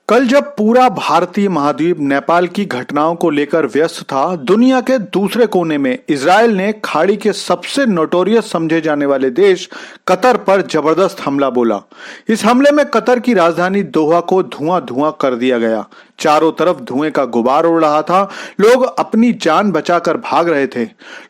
कल जब पूरा भारतीय महाद्वीप नेपाल की घटनाओं को लेकर व्यस्त था, दुनिया के दूसरे कोने में इजरायल ने खाड़ी के सबसे नोटोरियस समझे जाने वाले देश कतर पर जबरदस्त हमला बोला। इस हमले में कतर की राजधानी दोहा को धुआं धुआं कर दिया गया। चारों तरफ धुएं का गुबार उड़ रहा था। लोग अपनी जान बचाकर भाग रहे थे।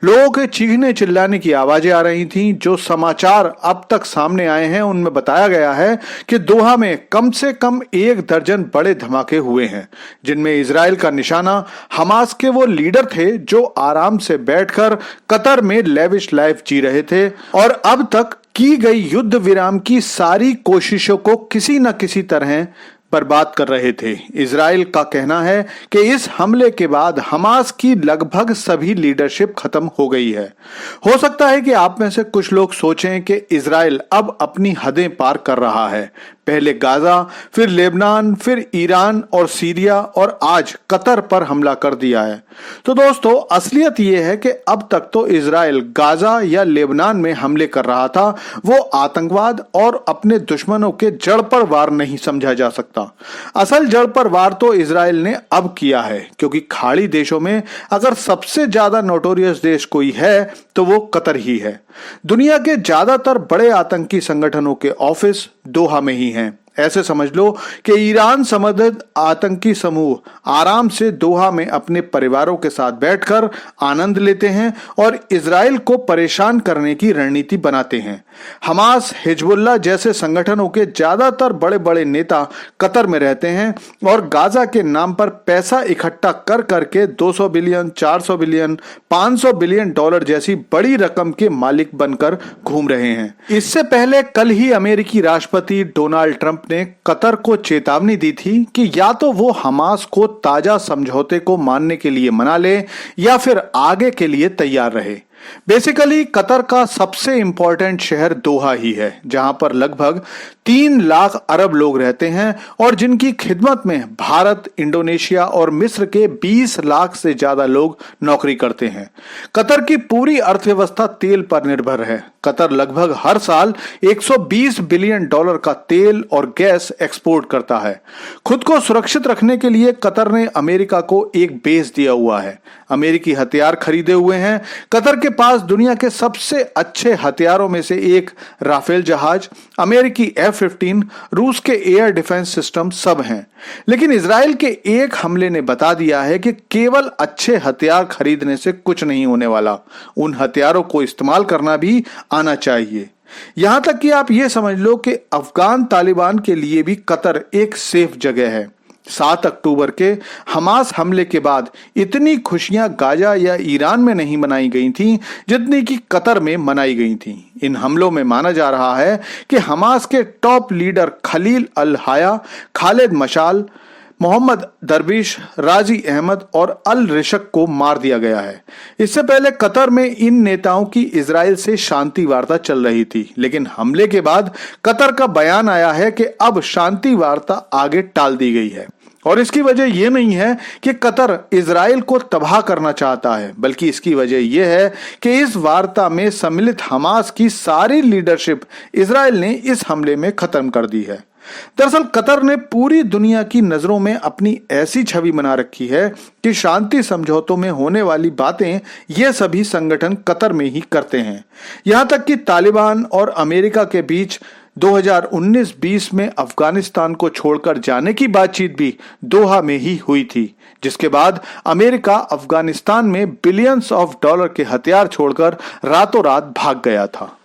लोगों के चीखने चिल्लाने की आवाजें आ रही थीं। जो समाचार अब तक सामने आए हैं उनमें बताया गया है कि दोहा में कम से कम 1 दर्जन बड़े धमाके हुए हैं, जिनमें इजराइल का निशाना हमास के वो लीडर थे जो आराम से बैठकर कतर में लेविश लाइफ जी रहे थे और अब तक की गई युद्ध विराम की सारी कोशिशों को किसी न किसी तरह बर्बाद कर रहे थे। इजराइल का कहना है कि इस हमले के बाद हमास की लगभग सभी लीडरशिप खत्म हो गई है। हो सकता है कि आप में से कुछ लोग सोचें कि इजराइल अब अपनी हदें पार कर रहा है। पहले गाजा, फिर लेबनान, फिर ईरान और सीरिया और आज कतर पर हमला कर दिया है। तो दोस्तों, असलियत यह है कि अब तक तो इजराइल गाजा या लेबनान में हमले कर रहा था। वो आतंकवाद और अपने दुश्मनों के जड़ पर वार नहीं समझा जा सकता। असल जड़ पर वार तो इजराइल ने अब किया है, क्योंकि खाड़ी देशों में अगर सबसे ज्यादा नोटोरियस देश कोई है तो वो कतर ही है। दुनिया के ज्यादातर बड़े आतंकी संगठनों के ऑफिस दोहा में ही हैं। ऐसे समझ लो कि ईरान समर्थित आतंकी समूह आराम से दोहा में अपने परिवारों के साथ बैठकर आनंद लेते हैं और इजराइल को परेशान करने की रणनीति बनाते हैं। हमास, हिजबुल्लाह जैसे संगठनों के ज्यादातर बड़े बड़े नेता कतर में रहते हैं और गाजा के नाम पर पैसा इकट्ठा कर करके 200 बिलियन, 400 बिलियन, 500 बिलियन डॉलर जैसी बड़ी रकम के मालिक बनकर घूम रहे हैं। इससे पहले कल ही अमेरिकी राष्ट्रपति डोनाल्ड ट्रंप ने कतर को चेतावनी दी थी कि या तो वो हमास को ताजा समझौते को मानने के लिए मना ले या फिर आगे के लिए तैयार रहे। बेसिकली कतर का सबसे इंपॉर्टेंट शहर दोहा ही है, जहां पर लगभग 3 लाख अरब लोग रहते हैं और जिनकी खिदमत में भारत, इंडोनेशिया और मिस्र के 20 लाख से ज्यादा लोग नौकरी करते हैं। कतर की पूरी अर्थव्यवस्था तेल पर निर्भर है। कतर लगभग हर साल 120 बिलियन डॉलर का तेल और गैस एक्सपोर्ट करता है। खुद को सुरक्षित रखने के लिए कतर ने अमेरिका को एक बेस दिया हुआ है। अमेरिकी हथियार खरीदे हुए हैं। कतर के पास दुनिया के सबसे अच्छे हथियारों में से एक राफेल जहाज, अमेरिकी F-15, रूस के एयर डिफेंस सिस्टम सब हैं। लेकिन इजराइल के एक हमले ने बता दिया है कि केवल अच्छे हथियार खरीदने से कुछ नहीं होने वाला। उन हथियारों को इस्तेमाल करना भी आना चाहिए। यहां तक कि आप ये समझ लो कि अफगान तालिबान के लिए भी कतर एक सेफ जगह है। 7 अक्टूबर के हमास हमले के बाद इतनी खुशियां गाजा या ईरान में नहीं मनाई गई थीं जितनी कि कतर में मनाई गई थीं। इन हमलों में माना जा रहा है कि हमास के टॉप लीडर खलील अल हाया, खालिद मशाल, मोहम्मद दरविश, राजी अहमद और अल रिशक को मार दिया गया है। इससे पहले कतर में इन नेताओं की इजराइल से शांति वार्ता चल रही थी, लेकिन हमले के बाद कतर का बयान आया है कि अब शांति वार्ता आगे टाल दी गई है। और इसकी वजह यह नहीं है कि कतर इजराइल को तबाह करना चाहता है, बल्कि इसकी वजह यह है कि इस वार्ता में सम्मिलित हमास की सारी लीडरशिप इजराइल ने इस हमले में खत्म कर दी है। दरअसल कतर ने पूरी दुनिया की नजरों में अपनी ऐसी छवि बना रखी है कि शांति समझौतों में होने वाली बातें ये सभी संगठन कतर में ही करते हैं। यहां तक कि तालिबान और अमेरिका के बीच 2019-20 में अफगानिस्तान को छोड़कर जाने की बातचीत भी दोहा में ही हुई थी, जिसके बाद अमेरिका अफगानिस्तान में बिलियंस ऑफ डॉलर के हथियार छोड़कर रातों रात भाग गया था।